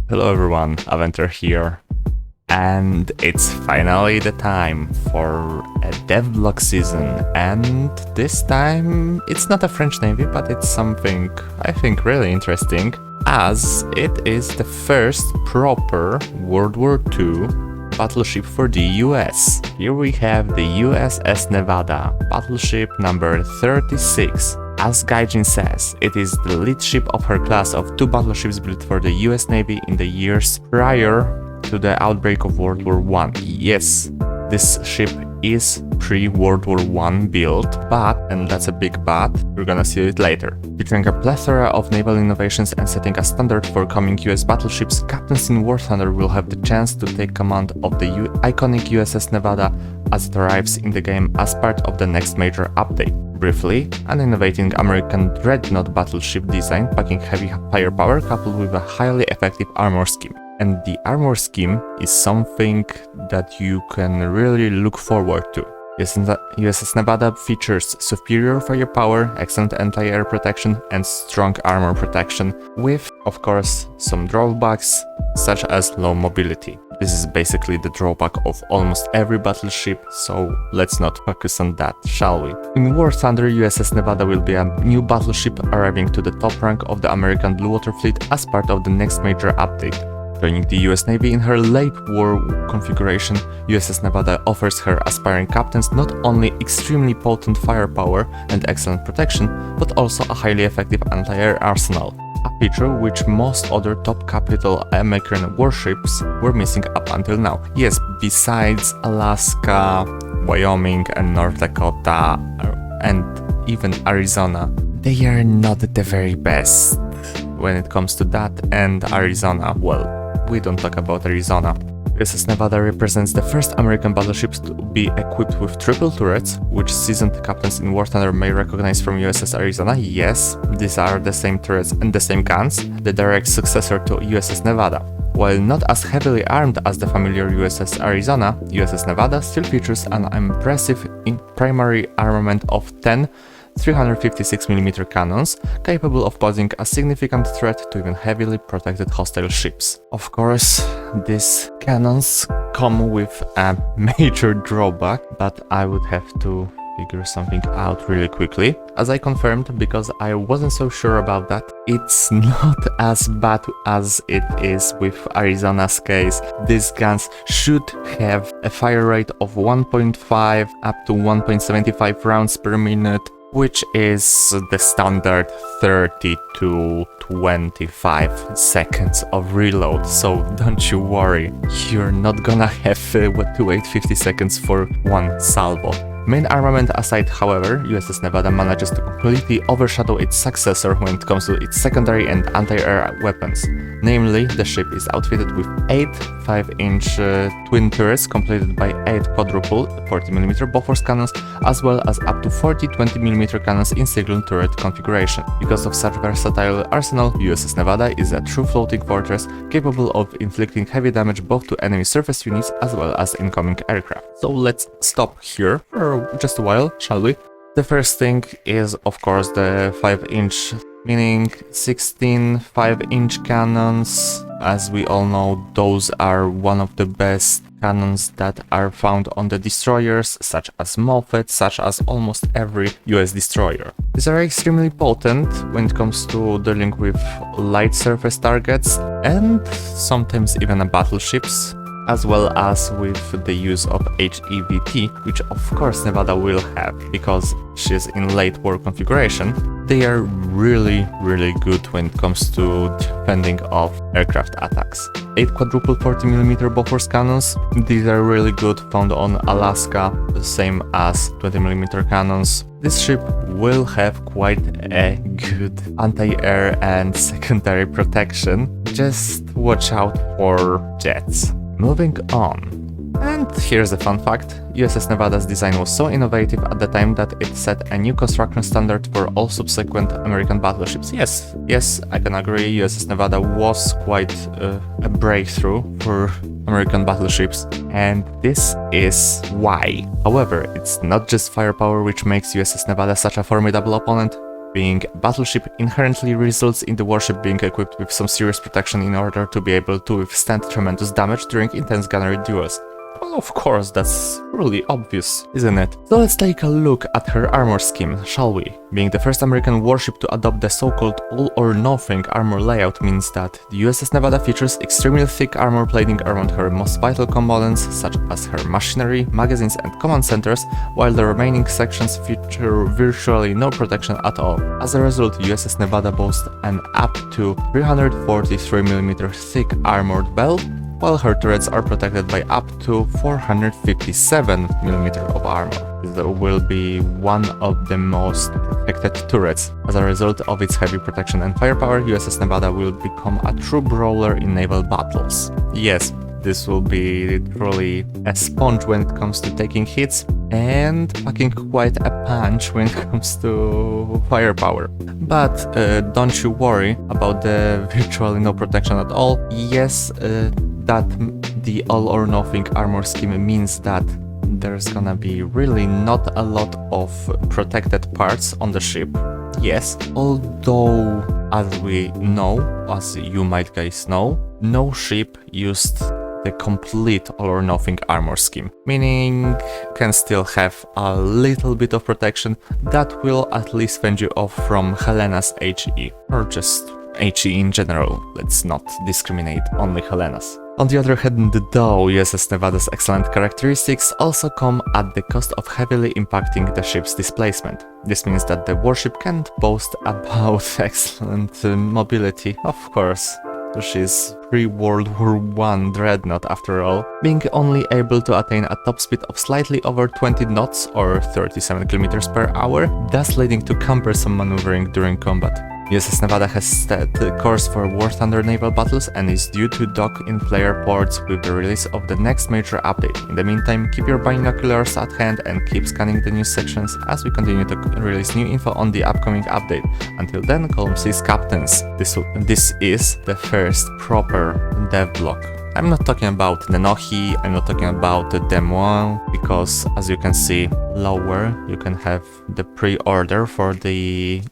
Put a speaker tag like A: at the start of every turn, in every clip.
A: Hello everyone, Aventer here, and it's finally the time for a devblog season, and this time it's not a French Navy, but it's something I think really interesting, as it is the first proper World War II battleship for the US. Here we have the USS Nevada, battleship number 36. As Gaijin says, it is the lead ship of her class of two battleships built for the US Navy in the years prior to the outbreak of World War I. Yes, this ship is pre-World War I built, but, and that's a big but, we're gonna see it later. Featuring a plethora of naval innovations and setting a standard for coming US battleships, captains in War Thunder will have the chance to take command of the iconic USS Nevada as it arrives in the game as part of the next major update. Briefly, an innovating American dreadnought battleship design packing heavy firepower coupled with a highly effective armor scheme. And the armor scheme is something that you can really look forward to. USS Nevada features superior firepower, excellent anti-air protection, and strong armor protection, with, of course, some drawbacks, such as low mobility. This is basically the drawback of almost every battleship, so let's not focus on that, shall we? In War Thunder, USS Nevada will be a new battleship arriving to the top rank of the American Blue Water Fleet as part of the next major update. Joining the US Navy in her late war configuration, USS Nevada offers her aspiring captains not only extremely potent firepower and excellent protection, but also a highly effective anti-air arsenal, a feature which most other top capital American warships were missing up until now. Yes, besides Alaska, Wyoming and North Dakota, and even Arizona, they are not the very best when it comes to that, and Arizona, well, we don't talk about Arizona. USS Nevada represents the first American battleships to be equipped with triple turrets, which seasoned captains in War Thunder may recognize from USS Arizona. Yes, these are the same turrets and the same guns, the direct successor to USS Nevada. While not as heavily armed as the familiar USS Arizona, USS Nevada still features an impressive primary armament of 10 356mm cannons, capable of posing a significant threat to even heavily protected hostile ships. Of course, these cannons come with a major drawback, but I would have to figure something out really quickly. As I confirmed, because I wasn't so sure about that, it's not as bad as it is with Arizona's case. These guns should have a fire rate of 1.5 up to 1.75 rounds per minute, which is the standard 30 to 25 seconds of reload, so don't you worry, you're not gonna have to wait 50 seconds for one salvo. Main armament aside, however, USS Nevada manages to completely overshadow its successor when it comes to its secondary and anti-air weapons. Namely, the ship is outfitted with 8 5-inch twin turrets completed by 8 quadruple 40mm Bofors cannons, as well as up to 40 20mm cannons in single turret configuration. Because of such versatile arsenal, USS Nevada is a true floating fortress capable of inflicting heavy damage both to enemy surface units as well as incoming aircraft. So let's stop here for just a while, shall we? The first thing is, of course, the 5-inch, meaning 16 5-inch cannons. As we all know, those are one of the best cannons that are found on the destroyers, such as Moffett, such as almost every US destroyer. These are extremely potent when it comes to dealing with light surface targets and sometimes even battleships, as well as with the use of HEVT, which of course Nevada will have because she's in late war configuration. They are really good when it comes to defending off aircraft attacks. 8 quadruple 40mm Bofors cannons, these are really good, found on Alaska, the same as 20mm cannons. This ship will have quite a good anti-air and secondary protection, just watch out for jets. Moving on. And here's a fun fact, USS Nevada's design was so innovative at the time that it set a new construction standard for all subsequent American battleships. Yes, I can agree, USS Nevada was quite a breakthrough for American battleships, and this is why. However, it's not just firepower which makes USS Nevada such a formidable opponent. being a battleship inherently results in the warship being equipped with some serious protection in order to be able to withstand tremendous damage during intense gunnery duels. Well, of course, that's really obvious, isn't it? So let's take a look at her armor scheme, shall we? Being the first American warship to adopt the so-called all-or-nothing armor layout means that the USS Nevada features extremely thick armor plating around her most vital components, such as her machinery, magazines and command centers, while the remaining sections feature virtually no protection at all. As a result, USS Nevada boasts an up to 343mm thick armored belt, while her turrets are protected by up to 457mm of armor. This will be one of the most protected turrets. As a result of its heavy protection and firepower, USS Nevada will become a true brawler in naval battles. Yes, this will be truly a sponge when it comes to taking hits and packing quite a punch when it comes to firepower. But don't you worry about the virtually no protection at all. Yes, that the all-or-nothing armor scheme means that there's gonna be really not a lot of protected parts on the ship. Yes, although as we know, as you might guys know, no ship used the complete all-or-nothing armor scheme, meaning you can still have a little bit of protection that will at least fend you off from Helena's HE, or just HE in general. Let's not discriminate, only Helena's. On the other hand, though, USS Nevada's excellent characteristics also come at the cost of heavily impacting the ship's displacement. This means that the warship can't boast about excellent mobility, of course. She's pre-World War I dreadnought after all, being only able to attain a top speed of slightly over 20 knots or 37 km per hour, thus leading to cumbersome maneuvering during combat. USS Nevada has set the course for War Thunder naval battles and is due to dock in player ports with the release of the next major update. In the meantime, keep your binoculars at hand and keep scanning the news sections as we continue to release new info on the upcoming update. Until then, Column C's captains. This is the first proper devblog. I'm not talking about Nenohi, I'm not talking about the Demoin, because as you can see lower, you can have the pre-order for the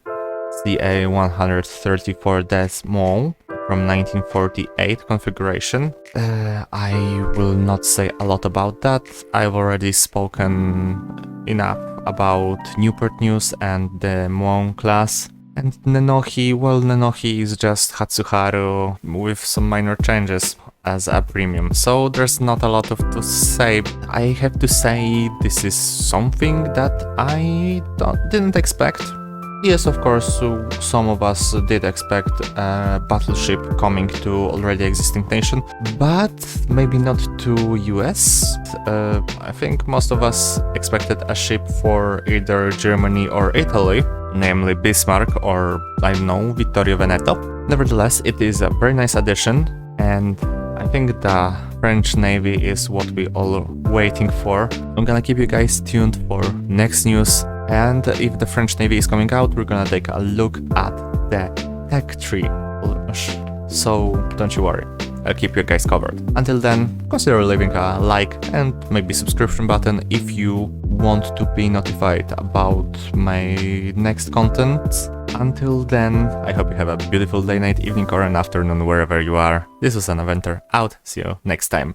A: CA-134 Desmond from 1948 configuration. I will not say a lot about that. I've already spoken enough about Newport News and the Mon class. And Nenohi, well, Nenohi is just Hatsuharu with some minor changes as a premium, so there's not a lot to say. I have to say this is something that I didn't expect. Yes, of course, some of us did expect a battleship coming to already existing nation, but maybe not to US. I think most of us expected a ship for either Germany or Italy, namely Bismarck or, I don't know, Vittorio Veneto. Nevertheless, it is a very nice addition, and I think the French Navy is what we all are waiting for. I'm gonna keep you guys tuned for next news. And if the French Navy is coming out, we're gonna take a look at the tech tree. So don't you worry, I'll keep you guys covered. Until then, consider leaving a like and maybe subscription button if you want to be notified about my next content. Until then, I hope you have a beautiful day, night, evening or an afternoon wherever you are. This was an Aventer out, see you next time.